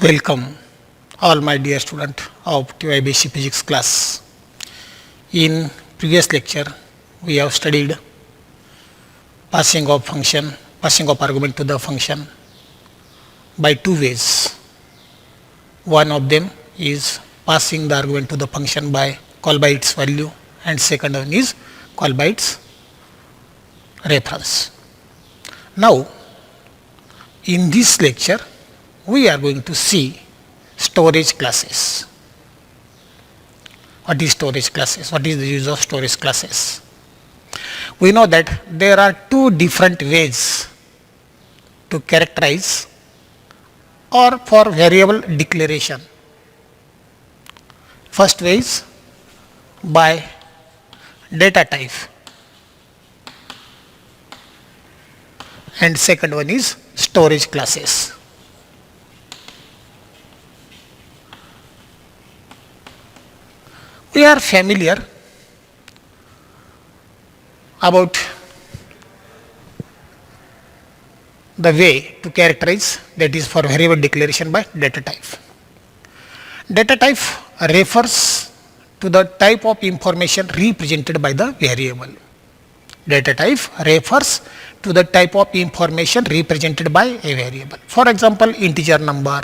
Welcome all my dear student of TY Basic Physics class. In previous lecture we have studied passing of argument to the function by two ways. One of them is passing the argument to the function by call by its value, and second one is call by its reference. Now in this lecture we are going to see storage classes. What is storage classes? What is the use of storage classes? We know that there are two different ways to characterize or for variable declaration. First way is by data type, and second one is storage classes. We are familiar about the way to characterize, that is for variable declaration by data type. Data type refers to the type of information represented by the variable. Data type refers to the type of information represented by a variable. For example, integer number,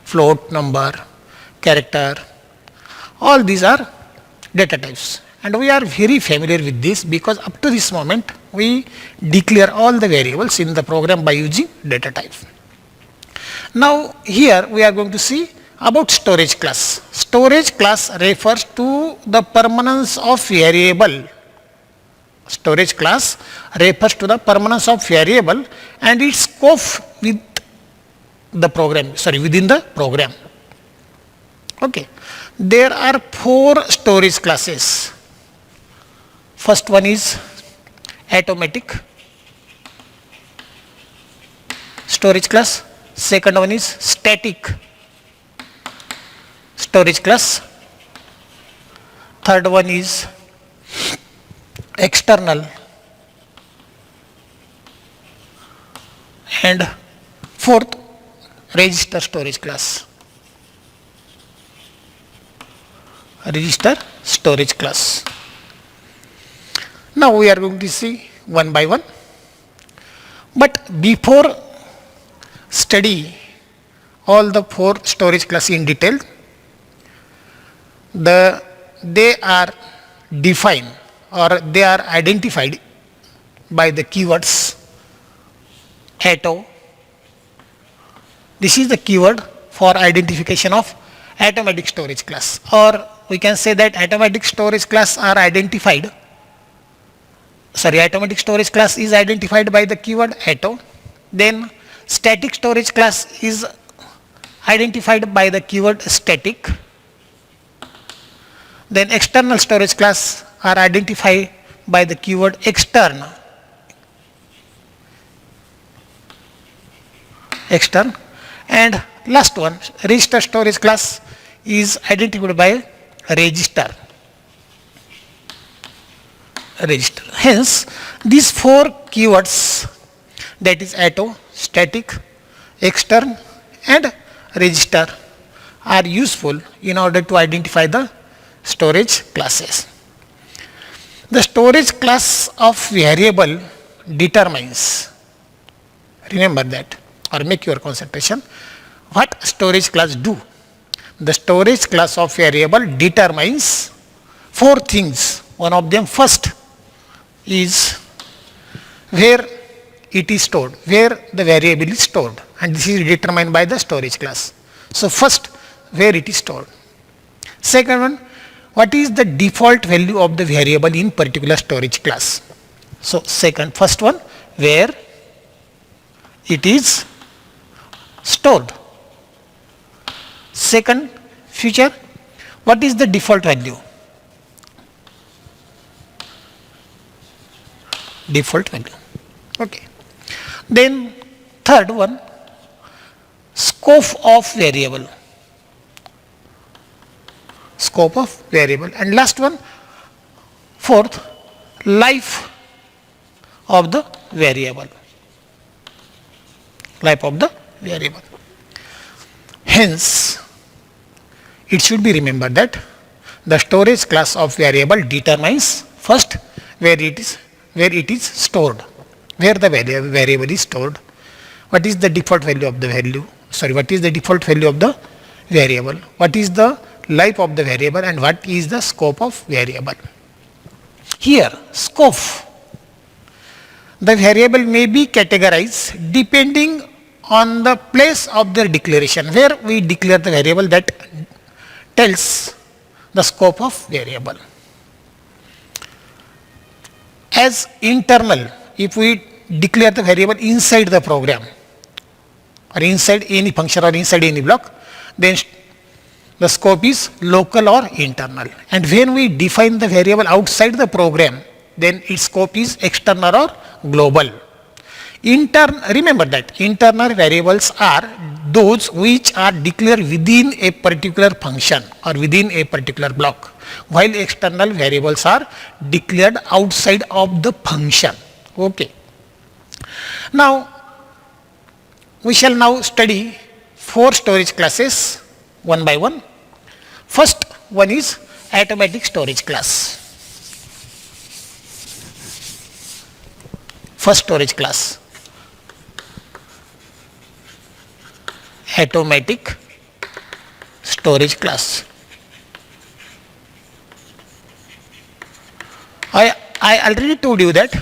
float number, character, all these are data types, and we are very familiar with this because up to this moment we declare all the variables in the program by using data type. Now here we are going to see about storage class. Storage class refers to the permanence of variable. Storage class refers to the permanence of variable and its scope with the program, within the program. Okay. There are four storage classes. First one is automatic storage class. Second one is static storage class. Third one is external, and fourth, register storage class. Register storage class. Now we are going to see one by one, but before study all the four storage class in detail, they are defined or they are identified by the keywords auto. This is the keyword for identification of automatic storage class, or we can say that automatic storage class is identified by the keyword auto. Then static storage class is identified by the keyword static. Then external storage class are identified by the keyword external. And last one, register storage class is identified by register. Hence these four keywords, that is auto, static, external and register, are useful in order to identify the storage classes. The storage class of variable determines, remember that or make your concentration, what storage class do. The storage class of variable determines four things. One of them, first, is where it is stored, where the variable is stored, and this is determined by the storage class. So first, where it is stored. Second one, what is the default value of the variable in particular storage class. So first one, where it is stored. Second feature, what is the default value? Default value. Okay. Then third one, scope of variable. And last one, fourth, life of the variable. Hence, it should be remembered that the storage class of variable determines first where it is stored, where the variable is stored, what is the default value of the what is the default value of the variable, what is the life of the variable, and what is the scope of variable. Here, scope, the variable may be categorized depending on the place of their declaration, where we declare the variable that tells the scope of variable. As internal, if we declare the variable inside the program or inside any function or inside any block, then the scope is local or internal. And when we define the variable outside the program, then its scope is external or global. Remember that internal variables are those which are declared within a particular function or within a particular block, while external variables are declared outside of the function. Okay. Now, we shall now study 4 storage classes one by one. First one is automatic storage class. First storage class, automatic storage class. I already told you that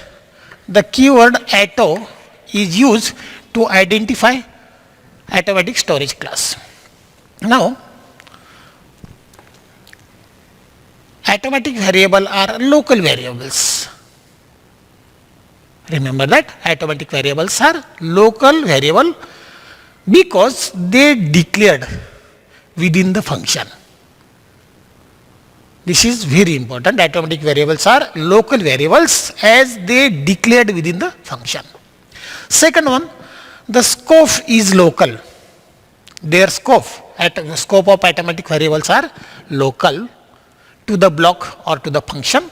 the keyword auto is used to identify automatic storage class. Now, automatic variable are local variables. Remember that automatic variables are local variable because they declared within the function. This is very important. Automatic variables are local variables as they declared within the function. Second one, the scope is local. Their scope of automatic variables are local to the block or to the function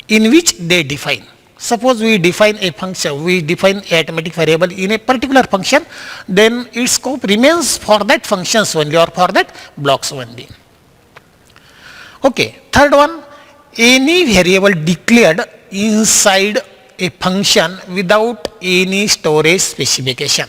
in which they define. Suppose we define a function, we define a automatic variable in a particular function, then its scope remains for that functions only or for that blocks only. Okay. Third one, any variable declared inside a function without any storage specification.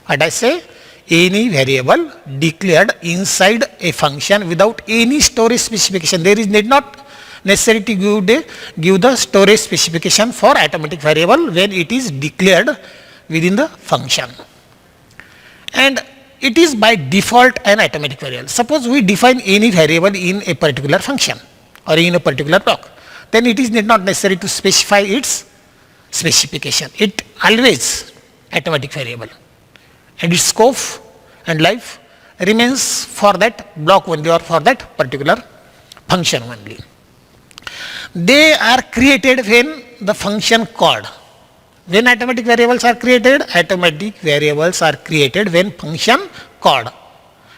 What I say? Any variable declared inside a function without any storage specification. There is need not necessary to give the storage specification for automatic variable when it is declared within the function. And it is by default an automatic variable. Suppose we define any variable in a particular function or in a particular block, then it is not necessary to specify its specification. It always automatic variable, and its scope and life remains for that block only or for that particular function only. They are created when the function called. When automatic variables are created when function called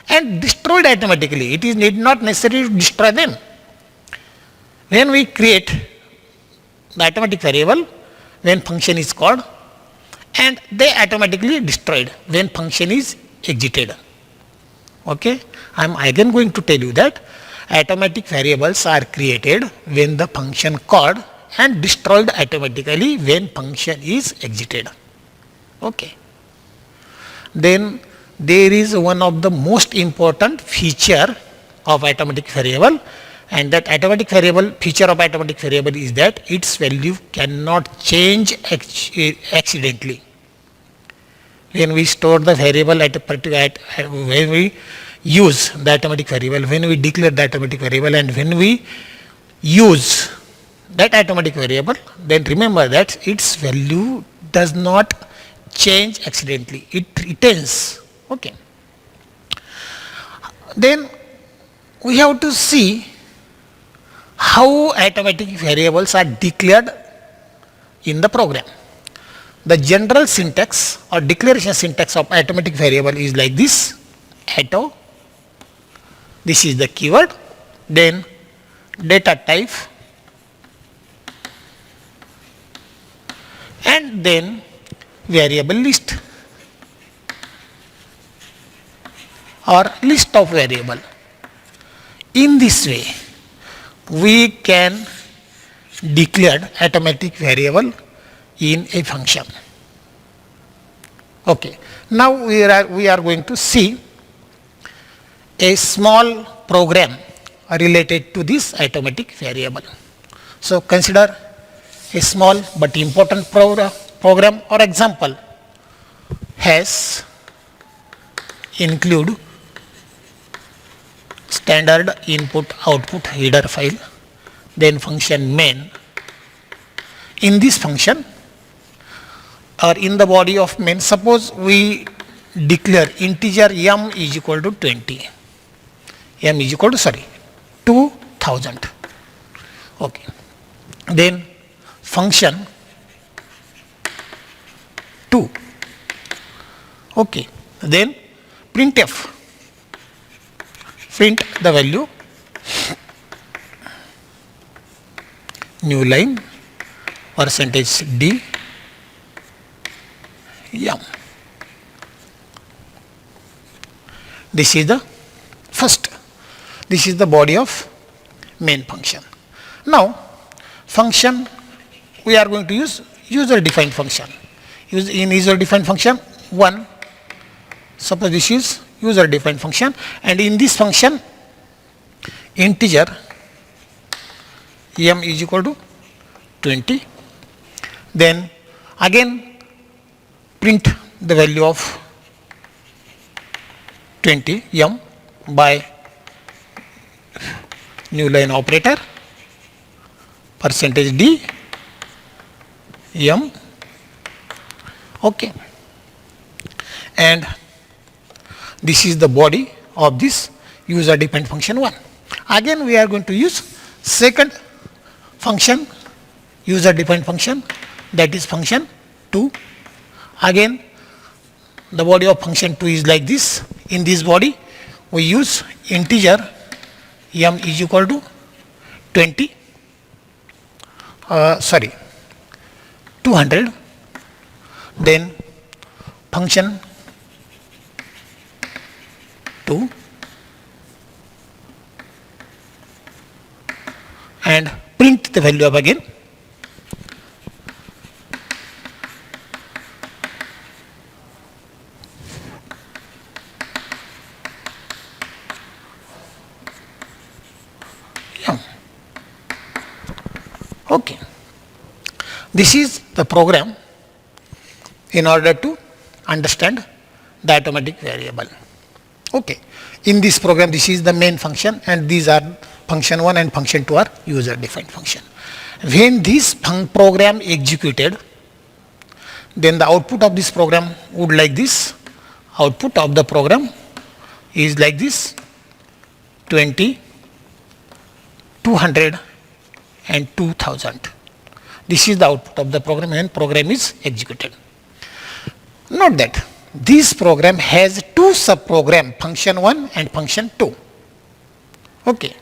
and destroyed automatically. It is need not necessary to destroy them. When we create the automatic variable when function is called, and they automatically destroyed when function is exited. Okay. I am again going to tell you that automatic variables are created when the function called and destroyed automatically when function is exited. Okay. Then there is one of the most important feature of automatic variable, and that automatic variable feature of automatic variable is that its value cannot change accidentally. When we store the variable at a particular, when we use the automatic variable, when we declare the automatic variable, and when we use that automatic variable, then remember that its value does not change accidentally. It retains. Okay. Then we have to see how automatic variables are declared in the program. The general syntax or declaration syntax of automatic variable is like this: auto, this is the keyword, then data type, and then variable list. or list of variable. In this way, we can declare automatic variable in a function. Okay. Now we are going to see a small program related to this automatic variable. So consider a small but important program or example has include standard input output header file, then function main. In this function or in the body of main, suppose we declare integer m is equal to 20, m is equal to 2000. Okay. Then function 2. Okay. Then printf, print the value, new line, percentage d, m. This is the first. This is the body of main function. Now, function we are going to use user defined function. In user defined function 1, suppose this is user defined function, and in this function integer m is equal to 20. Then again print the value of 20 m by new line operator, percentage d, m. Okay. And this is the body of this user defined function 1. Again we are going to use second function, user defined function, that is function 2. Again the body of function 2 is like this. In this body we use integer m is equal to 20, 200. Then function 2 and print the value of again m. Okay. This is the program in order to understand the automatic variable. Okay. In this program, this is the main function, and these are function 1 and function 2 are user defined function. When this program executed, then the output of this program would like this. Output of the program is like this: 20, 200 and 2000. This is the output of the program when program is executed. Note that this program has two subprogram, function 1 and function 2. Okay.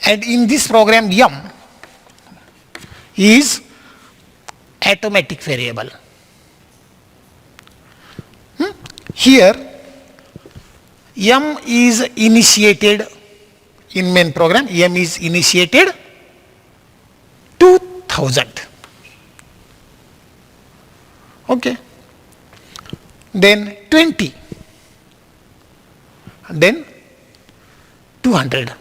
And in this program m is automatic variable. Here m is initiated in main program, m is initiated 2000. Okay. Then 20, then 200.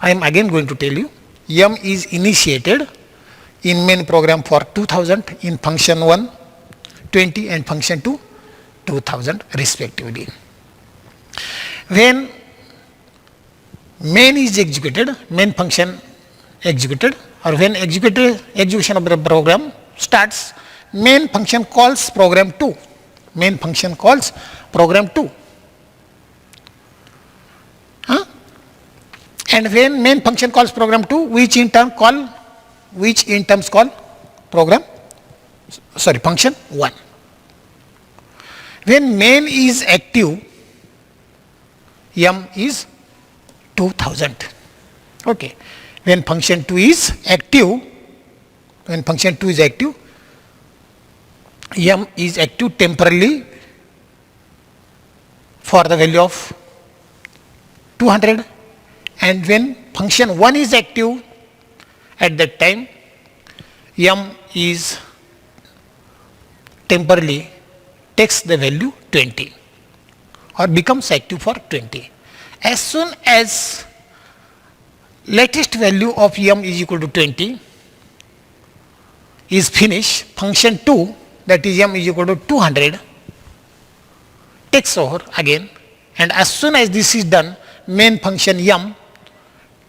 I am again going to tell you, m is initiated in main program for 2000, in function 1 20 and function 2 2000 respectively. When main is executed, main function executed, or when execution of the program starts, main function calls program 2. Main function calls program 2. And when main function calls program 2, which in terms call function 1. When main is active, m is 2000. Okay. When function 2 is active, m is active temporarily for the value of 200, and when function 1 is active, at that time m is temporarily takes the value 20 or becomes active for 20. As soon as latest value of m is equal to 20 is finished, function 2, that is m is equal to 200, takes over again, and as soon as this is done, main function m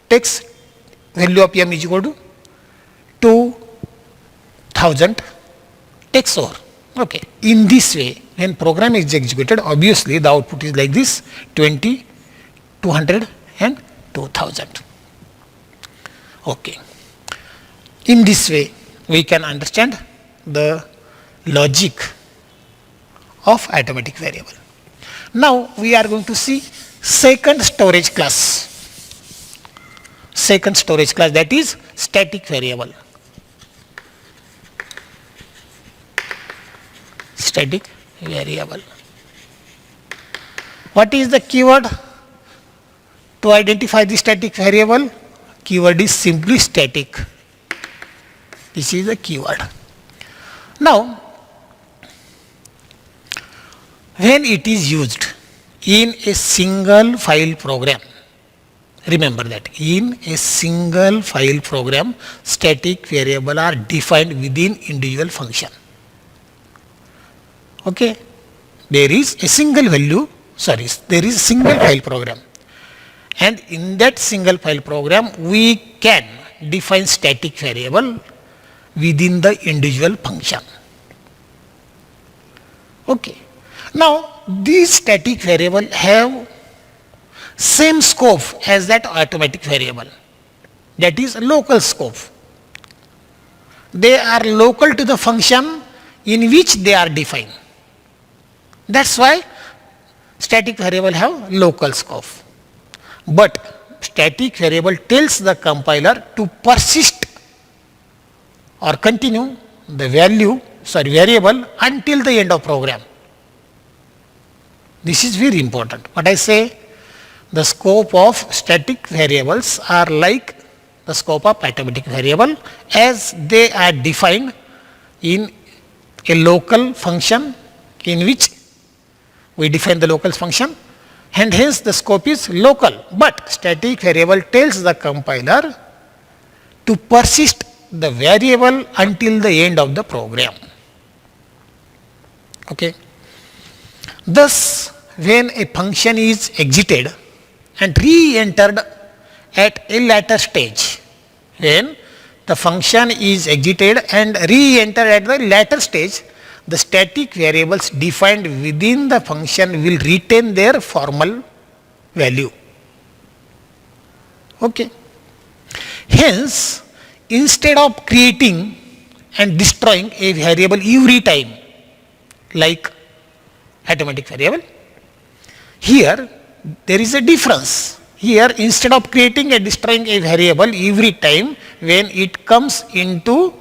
takes value of m is equal to 2000, takes over. Okay. In this way, when program is executed, obviously the output is like this: 20, 200 and 2000. Okay. In this way, we can understand the logic of arithmetic variable. Now we are going to see second storage class, that is static variable. Static variable. What is the keyword to identify the static variable? Keyword is simply static. This is the keyword. Now, when it is used in a single file program, remember that in a single file program, static variable are defined within individual function. Okay, there is a single file program, and in that single file program we can define static variable within the individual function. Okay, now these static variable have same scope as that arithmetic variable, that is local scope. They are local to the function in which they are defined. That's why static variable have local scope. But static variable tells the compiler to persist or continue the variable until the end of program. This is very important. What I say, the scope of static variables are like the scope of arithmetic variable, as they are defined in a local function in which we define the local function, and hence the scope is local. But static variable tells the compiler to persist the variable until the end of the program. Okay. Thus, when a function is exited and re-entered at a later stage, when the function is exited and re-entered at the later stage, the static variables defined within the function will retain their formal value. Okay. Hence, instead of creating and destroying a variable every time like arithmetic variable, here there is a difference. Here, instead of creating and destroying a variable every time when it comes into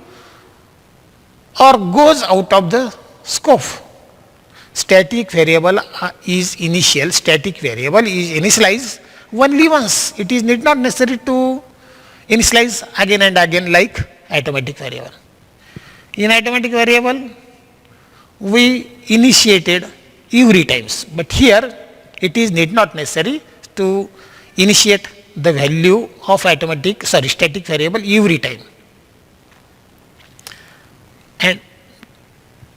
or goes out of the scope, static variable is initialized only once. It is not necessary to initialize again and again like arithmetic variable. In arithmetic variable, we initiated every times, but here it is not necessary to initiate the value of static variable every time. And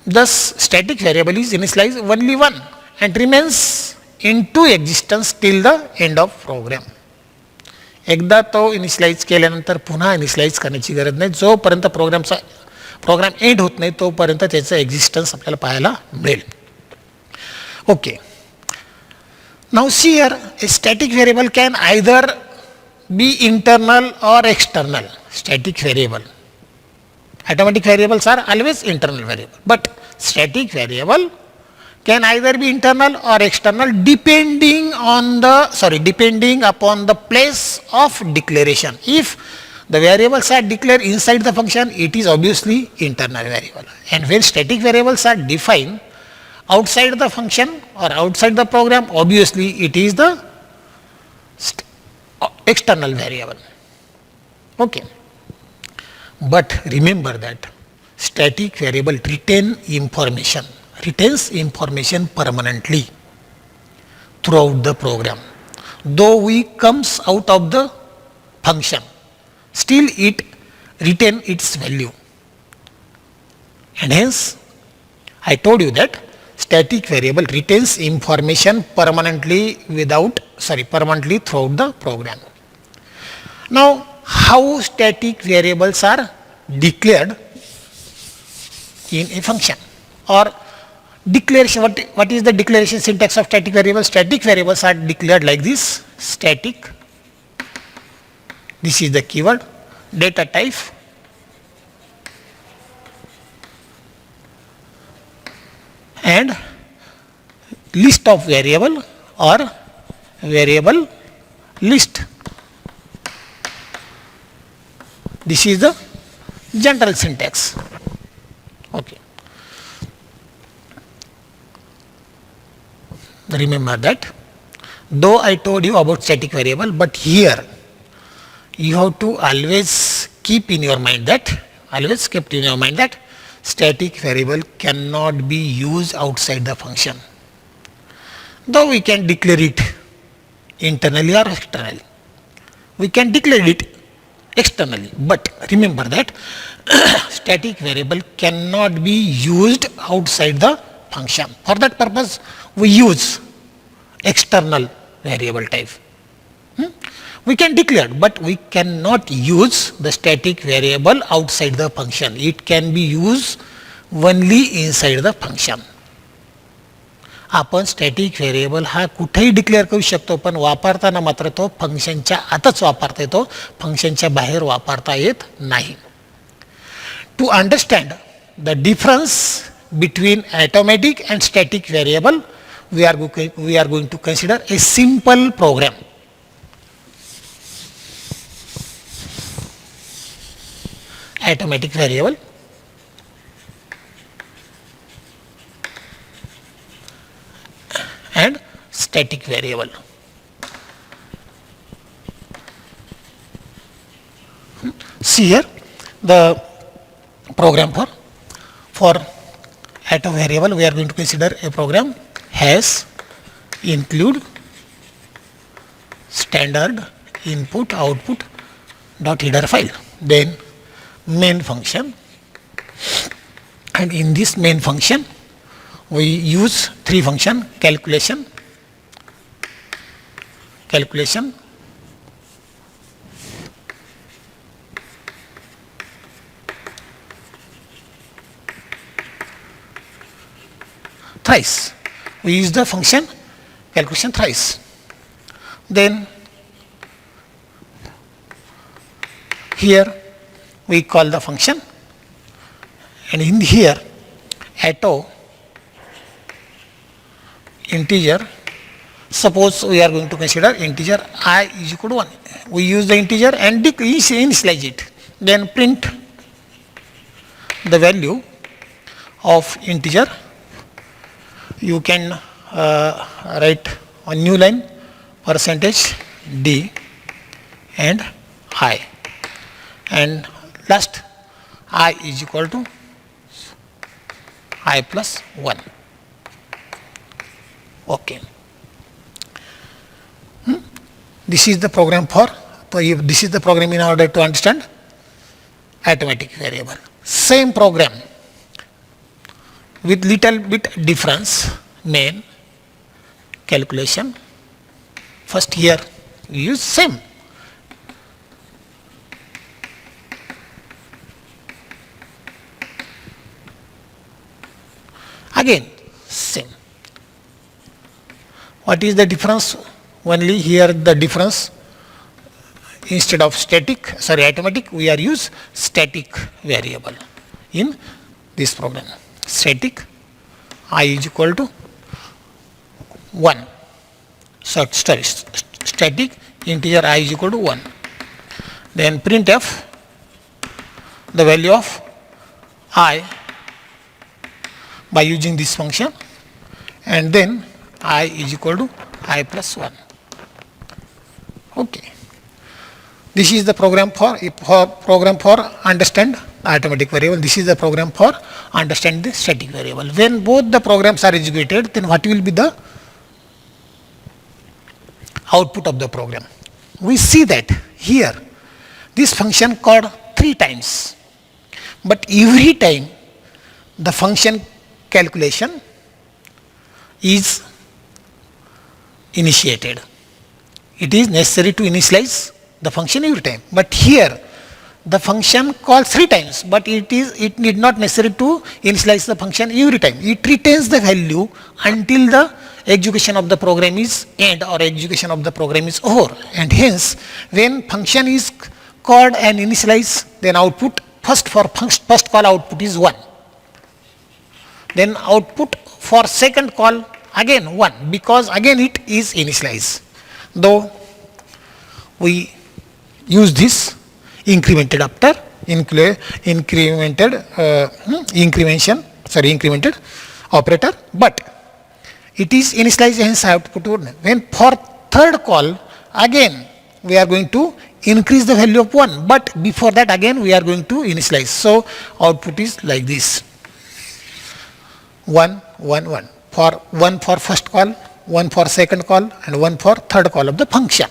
thus static variable is initialized only one and remains into existence till the end of program. एकदा तो initialise केल्यानंतर पुन्हा initialise करण्याची गरज नाही. जोपर्यंत programme and होत नाही तोपर्यंत त्याचं एक्झिस्टन्स आपल्याला पाहायला मिळेल. Okay. Now see here, a static variable can either be internal or external. Static variable, arithmetic variables are always internal variable, but static variable can either be internal or external depending upon the place of declaration. If the variables are declared inside the function, it is obviously internal variable, and when static variables are defined outside the function or outside the program, obviously it is the external variable. Okay. But remember that static variable retains information permanently throughout the program. Though we comes out of the function, still it retain its value. And hence, I told you that static variable retains information permanently throughout the program. Now, how static variables are declared in a function or declaration? What is the declaration syntax of static variables? Static variables are declared like this: static, this is the keyword, data type, and list of variable or variable list. This is the general syntax. Okay. Remember that though I told you about static variable, but here you have to always keep in your mind that static variable cannot be used outside the function. Though we can declare it internally or externally. We can declare it externally, but remember that static variable cannot be used outside the function. For that purpose, we use external variable type. We can declare, but we cannot use the static variable outside the function. It can be used only inside the function. आपण static variable हा कुठेही declare करू शकतो, पण वापरताना मात्र तो फंक्शनच्या आतच वापरता येतो, फंक्शनच्या बाहेर वापरता येत नाही. To understand the difference between automatic and static variable we are going to consider a simple program. Automatic variable and static variable. See here the program for auto variable. We are going to consider a program has include standard input output dot header file, then main function, and in this main function we use three function: calculation, thrice. We use the function calculation thrice. Then here we call the function, and in here auto integer. Suppose we are going to consider integer I is equal to 1. We use the integer and initialize it. Then print the value of integer. You can write a new line percentage d and I, and last I is equal to I plus 1. Okay. This is the program this is the program in order to understand automatic variable. Same program with little bit difference. Main, calculation. First here we use same. Again same. What is the difference? Only here the difference, instead of automatic, we are use static variable in this program. Static I is equal to 1. So static integer I is equal to 1. Then printf the value of I by using this function and then I is equal to I plus 1. Okay. This is the program for understand arithmetic variable. This is the program for understand the static variable. When both the programs are executed, then what will be the output of the program? We see that here this function called 3 times, but every time the function calculation is initiated. It is necessary to initialize the function every time, but here the function calls 3 times, but it need not necessary to initialize the function every time. It retains the value until the execution of the program is end or execution of the program is over, and hence when function is called and initialized, then output first call output is 1. Then output for second call again 1, because again it is initialized. Though we use this incremented incremented operator, but it is initialized, hence output 1. When for third call again we are going to increase the value of 1, but before that again we are going to initialize. So output is like this: 1 1 1 for 1 for first call, 1 for second call, and 1 for third call of the function.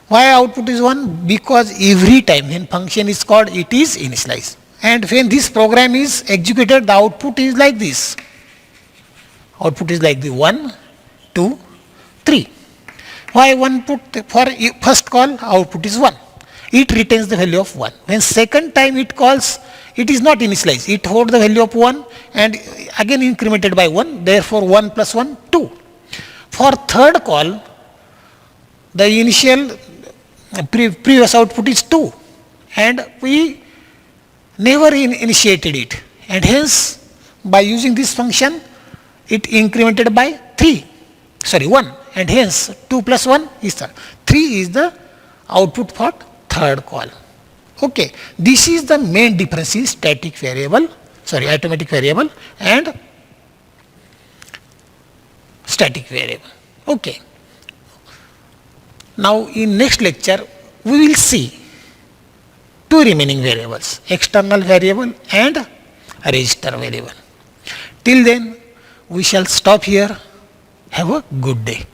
Why output is 1? Because every time when function is called, it is initialized, and when this program is executed, the output is like this. Output is like the 1 2 3. Why 1 put for first call output is 1? It retains the value of 1. When second time it calls, it is not initialized. It holds the value of 1 and again incremented by 1. Therefore 1 plus 1 2. For third call, the initial previous output is 2, and we never initiated it, and hence by using this function it incremented by 1, and hence 2 plus 1 is 3 is the output for third call. Okay, this is the main difference in arithmetic variable and static variable. Okay. Now in next lecture we will see 2 remaining variables, external variable and register variable. Till then we shall stop here. Have a good day.